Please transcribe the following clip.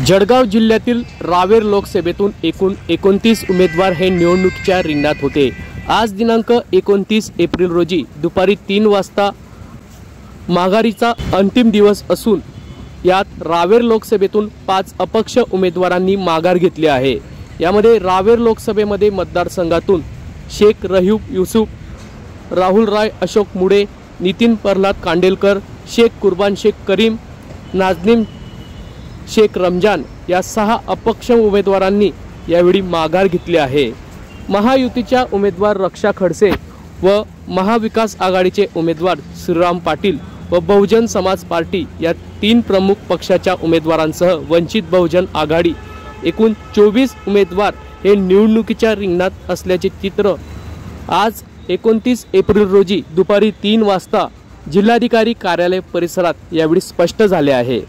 जळगाव जिल्ह्यातील रावेर लोकसभेतून एकूण 29 उमेदवार हे निवडणुकीच्या रिंगणात होते। आज दिनांक 29 एप्रिल रोजी दुपारी 3 वाजता माघारीचा अंतिम दिवस असून यात रावेर लोकसभेतून 5 अपक्ष उमेदवारांनी माघार घेतली आहे। यामध्ये रावेर लोकसभेमध्ये मतदारसंघातून शेख रहीफ युसुफ, राहुल राय अशोक मुडे, नितीन प्रल्हाद कांडेलकर, शेख कुर्बान शेख करीम, नाजनीम शेख रमजान या 6 अपक्ष उमेदवारांनी यावेळी माघार घेतली आहे। महायुतीच्या उमेदवार रक्षा खडसे व महाविकास आघाडीचे उमेदवार श्रीराम पाटील व बहुजन समाज पार्टी या 3 प्रमुख पक्षाच्या उमेदवारांसह वंचित बहुजन आघाडी एकूण 24 उमेदवार हे निवडणुकीच्या रिंगणात असल्याचे चित्र आज 29 एप्रिल रोजी दुपारी 3 वाजता जिल्हाधिकारी कार्यालय परिसरात यावेळी स्पष्ट झाले आहे।